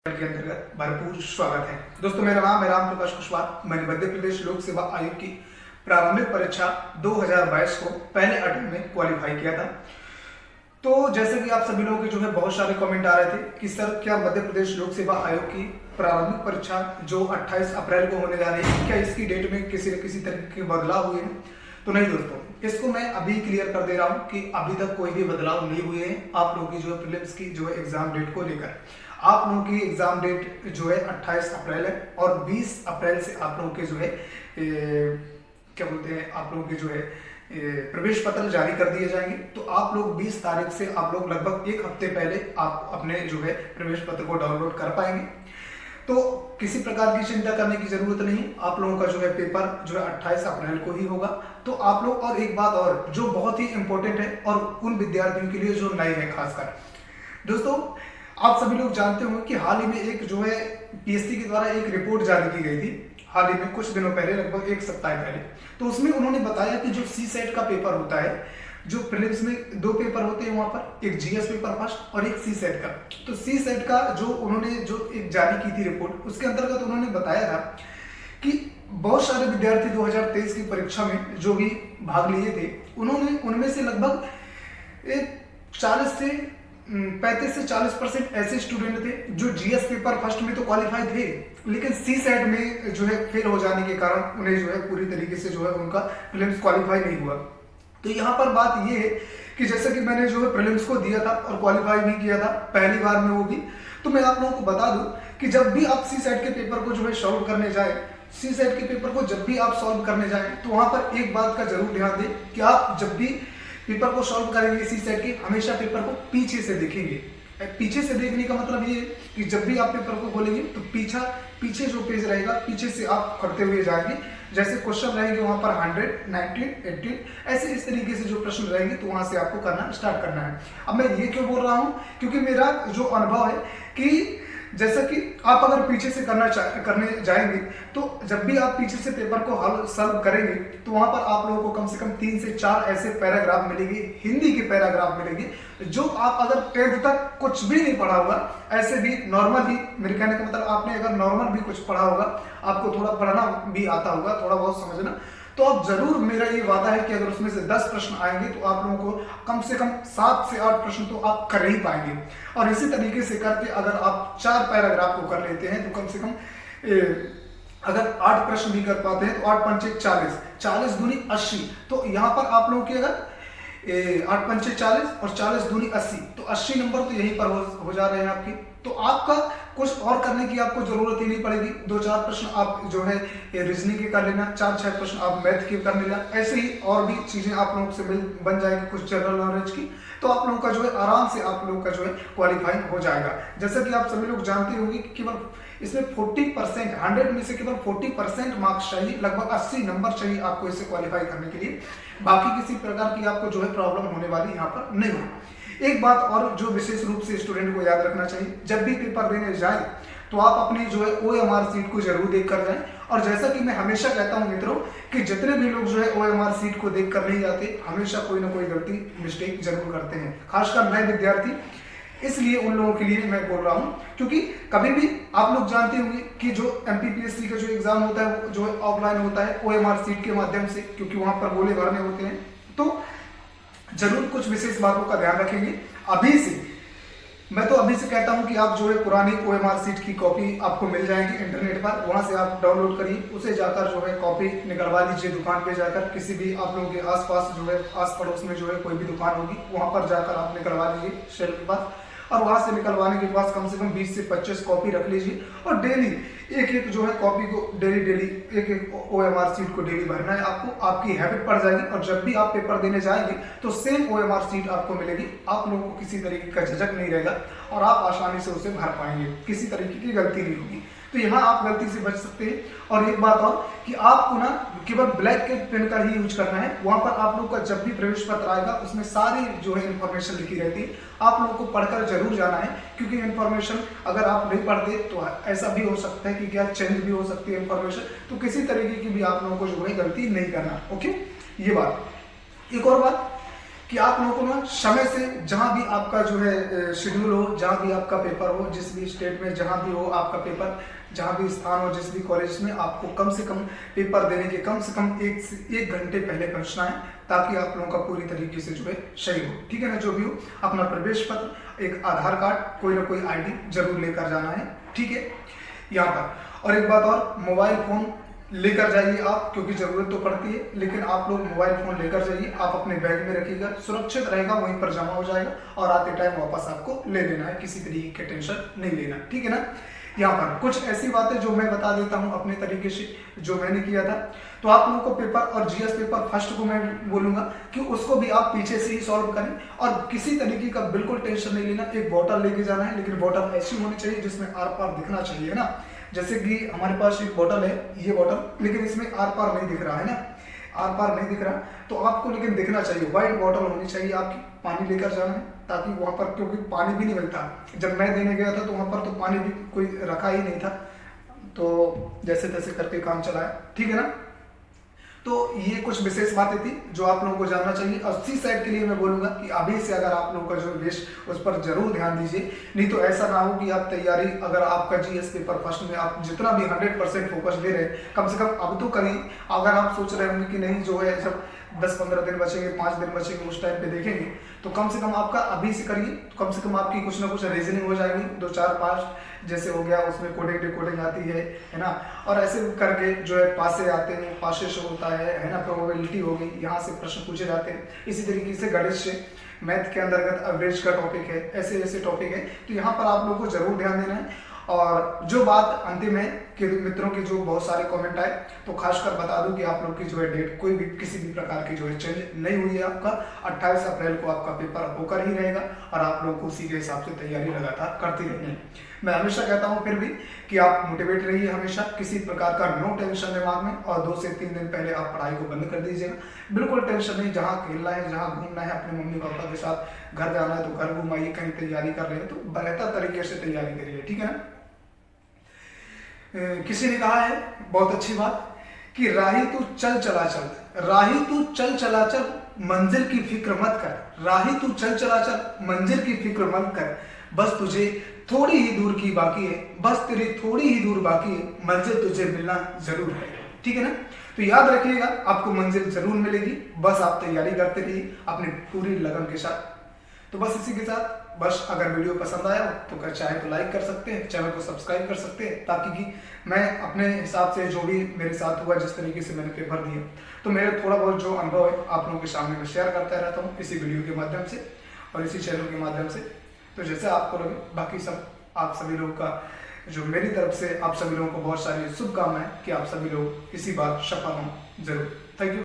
के अंतर्गत भरपूर स्वागत है। दोस्तों, मेरा नाम है राम प्रकाश कुशवाहा। मैंने मध्य प्रदेश लोक सेवा आयोग की प्रारंभिक परीक्षा 2022 को पहले अटेम्प्ट में क्वालिफाई किया था। तो जैसे कि आप सभी लोगों के बहुत सारे कमेंट आ रहे थे कि सर क्या मध्य प्रदेश लोक सेवा आयोग की प्रारंभिक परीक्षा जो 28 अप्रैल को होने जा रही है, क्या इसकी डेट में किसी न किसी तरह के बदलाव हुए हैं? तो नहीं दोस्तों, इसको मैं अभी क्लियर कर दे रहा हूँ कि अभी तक कोई भी बदलाव नहीं हुए हैं। आप लोगों की प्रीलिम्स की एग्जाम डेट को लेकर आप लोगों की एग्जाम डेट 28 अप्रैल है और 20 अप्रैल से आप लोगों के क्या बोलते हैं, आप लोगों के प्रवेश पत्र जारी कर दिए जाएंगे। तो आप लोग 20 तारीख से आप लोग लगभग एक हफ्ते पहले आप अपने प्रवेश पत्र को डाउनलोड कर पाएंगे। तो किसी प्रकार की चिंता करने की जरूरत नहीं। आप लोगों का पेपर 28 अप्रैल को ही होगा। तो आप लोग, और एक बात और जो बहुत ही इंपॉर्टेंट है और उन विद्यार्थियों के लिए जो नए हैं खासकर, दोस्तों आप सभी लोग जानते होंगे कि हाल ही में एक पीएससी के द्वारा एक रिपोर्ट जारी की गई थी हाल ही में, कुछ दिनों पहले, लगभग एक सप्ताह पहले। तो उसमें उन्होंने बताया कि जो सी सेट का पेपर होता है, जो प्रीलिम्स में 2 पेपर होते हैं वहां पर, एक जीएस पेपर फर्स्ट और एक सी सेट का। तो सी सेट का उन्होंने एक जारी की थी रिपोर्ट, उसके अंतर्गत उन्होंने बताया था कि बहुत सारे विद्यार्थी 2023 की परीक्षा में जो भी भाग लिए थे, उन्होंने उनमें से लगभग 35 से 40% ऐसे स्टूडेंट थे जो जीएस पेपर फर्स्ट में तो क्वालिफाई थे, लेकिन सी सेट में फेल हो जाने के कारण उन्हें पूरी तरीके से उनका प्रीलिम्स क्वालिफाई नहीं हुआ। तो यहाँ पर बात ये है कि जैसे कि मैंने प्रीलिम्स को दिया था और क्वालिफाई भी किया था पहली बार में वो भी, तो मैं आप लोगों को बता दूं कि जब भी आप सी सेट के पेपर को सॉल्व करने जाए, सी सेट के पेपर को जब भी आप सॉल्व करने जाए, तो वहां पर एक बात का जरूर ध्यान दें कि आप जब भी पेपर को सॉल्व करेंगे सी सेट के, हमेशा पेपर को पीछे से देखेंगे। पीछे से देखने का मतलब ये है कि जब भी आप पेपर को खोलेंगे तो पीछे जो पेज रहेगा, पीछे से आप पढ़ते हुए जाएंगे। जैसे क्वेश्चन रहेंगे वहां पर 100, 19, 18 ऐसे इस तरीके से जो प्रश्न रहेंगे, तो वहां से आपको करना स्टार्ट करना है। अब मैं ये क्यों बोल रहा हूं, क्योंकि मेरा अनुभव है कि जैसा कि आप अगर पीछे से करने जाएंगे, तो जब भी आप पीछे से पेपर को हल सॉल्व करेंगे, तो वहां पर आप लोगों को कम से कम 3 से 4 ऐसे पैराग्राफ मिलेंगे, हिंदी के पैराग्राफ मिलेंगे, जो आप अगर 10th तक कुछ भी नहीं पढ़ा होगा, ऐसे भी नॉर्मल ही, मेरे कहने का मतलब आपने अगर नॉर्मल भी कुछ पढ़ा होगा, आपको थोड़ा पढ़ना भी आता होगा, थोड़ा बहुत समझना, तो आप जरूर, मेरा ये वादा है कि अगर उसमें से 10 प्रश्न आएंगे तो आप लोगों को कम से कम 7 से 8 प्रश्न तो आप कर ही पाएंगे। और इसी तरीके से करके अगर आप 4 पैराग्राफ को कर लेते हैं, तो कम से कम अगर 8 प्रश्न भी कर पाते हैं, तो 8 पंचे 40, 40 दूनी 80। तो यहाँ पर आप लोगों की अगर 8 पंचे 40 और 40 दूनी 80, तो 80 नंबर तो यहीं पर हो जा रहे हैं आपके। तो आपका कुछ और करने की आपको जरूरत ही नहीं पड़ेगी। 2-4 प्रश्न आप रीजनिंग के कर लेना, 4-6 प्रश्न आप मैथ के कर लेना, ऐसे ही और भी चीजें आप लोगों से बन जाएगी कुछ जनरल नॉलेज की। तो आप लोगों का आराम से आप लोगों का क्वालिफाई हो जाएगा। जैसा कि आप सभी लोग जानते होंगे कि केवल इसमें 40%, 100 में से केवल 40% मार्क्स चाहिए, लगभग 80 नंबर चाहिए आपको इसे क्वालिफाई करने के लिए। बाकी किसी प्रकार की आपको प्रॉब्लम होने वाली यहाँ पर नहीं है। एक बात और जो विशेष रूप से स्टूडेंट को याद रखना चाहिए, जब भी पेपर देने जाए तो आप अपनी OMR सीट को जरूर देख कर जाएं। और जैसा कि मैं हमेशा कहता हूं मित्रों कि जितने भी लोग OMR सीट को देख कर नहीं जाते, हमेशा कोई ना कोई गलती, मिस्टेक जरूर करते हैं, खासकर नए विद्यार्थी। इसलिए उन लोगों के लिए मैं बोल रहा हूं, क्योंकि कभी भी आप लोग जानते होंगे कि MPPSC का एग्जाम होता है वो ऑफलाइन होता है OMR सीट के माध्यम से, क्योंकि वहां पर गोले भरने होते हैं। तो जरूर कुछ विशेष बातों का ध्यान रखेंगे। मैं तो अभी से कहता हूं कि आप पुरानी OMR सीट की कॉपी आपको मिल जाएगी इंटरनेट पर, वहां से आप डाउनलोड करिए, उसे जाकर कॉपी निकलवा लीजिए दुकान पे जाकर। किसी भी आप लोगों के आसपास आस पड़ोस में कोई भी दुकान होगी, वहां पर जाकर आप निकलवा लीजिए शेल्फ के पास। और वहां से निकलवाने के बाद कम से कम 20 से 25 कॉपी रख लीजिए, और डेली एक कॉपी को डेली एक OMR सीट को डेली भरना है आपको। आपकी हैबिट पड़ जाएगी, और जब भी आप पेपर देने जाएंगे तो सेम OMR सीट आपको मिलेगी। आप लोगों को किसी तरीके का झिझक नहीं रहेगा और आप आसानी से उसे भर पाएंगे, किसी तरीके की गलती नहीं होगी। तो यहाँ आप गलती से बच सकते हैं। और एक बात और कि आपको केवल ब्लैक के पेन का ही यूज करना है। वहां पर आप लोग का जब भी प्रवेश पत्र आएगा, उसमें सारी इंफॉर्मेशन लिखी रहती है, आप लोगों को पढ़कर जरूर जाना है। क्योंकि इंफॉर्मेशन अगर आप नहीं पढ़ते तो ऐसा भी हो सकता है कि क्या चेंज भी हो सकती है इंफॉर्मेशन। तो किसी तरीके की भी आप लोगों को गलती नहीं करना। ओके, ये बात। एक और बात कि आप लोगों को ना समय से जहां भी आपका जो है शेड्यूल हो, जहां भी आपका पेपर हो, जिस भी स्टेट में जहां भी हो आपका पेपर, जहां भी स्थान हो, जिस भी कॉलेज में, आपको कम से कम पेपर देने के कम से कम एक घंटे पहले पहुंचना है, ताकि आप लोगों का पूरी तरीके से जो है सही हो। ठीक है ना, जो भी हो अपना प्रवेश पत्र, एक आधार कार्ड, कोई ना कोई ID जरूर लेकर जाना है। ठीक है, यहाँ पर और एक बात और, मोबाइल फोन लेकर जाइए आप, क्योंकि जरूरत तो पड़ती है, लेकिन आप लोग मोबाइल फोन लेकर जाइए, आप अपने बैग में रखिएगा, सुरक्षित रहेगा, वहीं पर जमा हो जाएगा और आते टाइम वापस आपको ले लेना है, किसी तरीके की टेंशन नहीं लेना। ठीक है ना, यहाँ पर कुछ ऐसी बातें जो मैं बता देता हूँ अपने तरीके से, जो मैंने किया था। तो आप लोगों को पेपर और GS पेपर फर्स्ट को मैं बोलूंगा कि उसको भी आप पीछे से ही सॉल्व करें और किसी तरीके का बिल्कुल टेंशन नहीं लेना। एक बॉटल लेके जाना है, लेकिन बॉटल ऐसी होनी चाहिए जिसमें आर पार दिखना चाहिए ना। जैसे कि हमारे पास एक बॉटल है, ये बॉटल, लेकिन इसमें आर पार नहीं दिख रहा है ना, आर पार नहीं दिख रहा, तो आपको लेकिन दिखना चाहिए, व्हाइट बॉटल होनी चाहिए आपकी, पानी लेकर जाना है, ताकि वहां पर, क्योंकि पानी भी नहीं मिलता। जब मैं देने गया था तो वहां पर तो पानी भी कोई रखा ही नहीं था, तो जैसे तैसे करके काम चलाया। ठीक है ना, तो ये कुछ विशेष बातें थी जो आप लोगों को जानना चाहिए। और सी साइड के लिए मैं बोलूंगा कि अभी से अगर आप लोगों का जो वेश, उस पर जरूर ध्यान दीजिए, नहीं तो ऐसा ना हो कि आप तैयारी, अगर आपका GS पेपर फर्स्ट में आप जितना भी 100% फोकस दे रहे हैं, कम से कम अब तो करिए। अगर आप सोच रहे होंगे कि नहीं जो है जब 10-15 दिन बचेंगे, 5 दिन बचेंगे, उस टाइम पे देखेंगे, तो कम से कम आपका अभी से करिए, तो कम से कम आपकी कुछ ना कुछ रीजनिंग हो जाएगी, 2-4-5 जैसे हो गया, उसमें कोडिंग डिकोडिंग आती है ना, और ऐसे करके जो है पासे आते हैं, पासे शो होता है ना, प्रोबेबिलिटी होगी, यहाँ से प्रश्न पूछे जाते हैं। इसी तरीके से गणित से, मैथ के अंतर्गत एवरेज का टॉपिक है, ऐसे ऐसे टॉपिक है, तो यहाँ पर आप लोगों को जरूर ध्यान देना है। और जो बात अंतिम है कि मित्रों के जो बहुत सारे कमेंट आए, तो खासकर बता दूं कि आप लोग की जो है डेट कोई भी किसी भी प्रकार की जो है चेंज नहीं हुई है। आपका 28 अप्रैल को आपका पेपर होकर ही रहेगा और आप लोगों को उसी के हिसाब से तैयारी लगातार करती रहनी है। मैं हमेशा कहता हूं फिर भी कि आप मोटिवेट रहिए हमेशा, किसी प्रकार का नो टेंशन दिमाग में, और 2 से 3 दिन पहले आप पढ़ाई को बंद कर दीजिएगा। बिल्कुल टेंशन नहीं, जहाँ खेलना है, जहाँ घूमना है, अपने मम्मी पापा के साथ घर जाना है तो घर घुमाइए, कहीं तैयारी कर रहे हैं तो बेहतर तरीके से तैयारी करिए। ठीक है ना, किसी ने कहा है बहुत अच्छी बात कि राही तू चल चला चल, राही तू चल चला चल, मंजिल की फिक्र मत कर, राही तू चल चला चल, मंजिल की फिक्र मत कर, बस तुझे थोड़ी ही दूर की बाकी है, बस तेरी थोड़ी ही दूर बाकी है, मंजिल तुझे मिलना जरूर है। ठीक है ना, तो याद रखिएगा आपको मंजिल जरूर मिलेगी, बस आप तैयारी करते रहिए अपनी पूरी लगन के साथ। तो बस इसी के साथ, बस अगर वीडियो पसंद आया हो तो चाहे तो लाइक कर सकते हैं, चैनल को सब्सक्राइब कर सकते हैं, ताकि कि मैं अपने हिसाब से जो भी मेरे साथ हुआ, जिस तरीके से मैंने पेपर दिए, तो मेरे थोड़ा बहुत जो अनुभव है आप लोगों के सामने में शेयर करता रहता हूँ इसी वीडियो के माध्यम से और इसी चैनल के माध्यम से। तो जैसे आपको लगे, बाकी सब आप सभी लोगों का जो मेरी तरफ से आप सभी लोगों को बहुत सारी शुभकामनाएं कि आप सभी लोग इसी बार सफल हों जरूर। Thank you.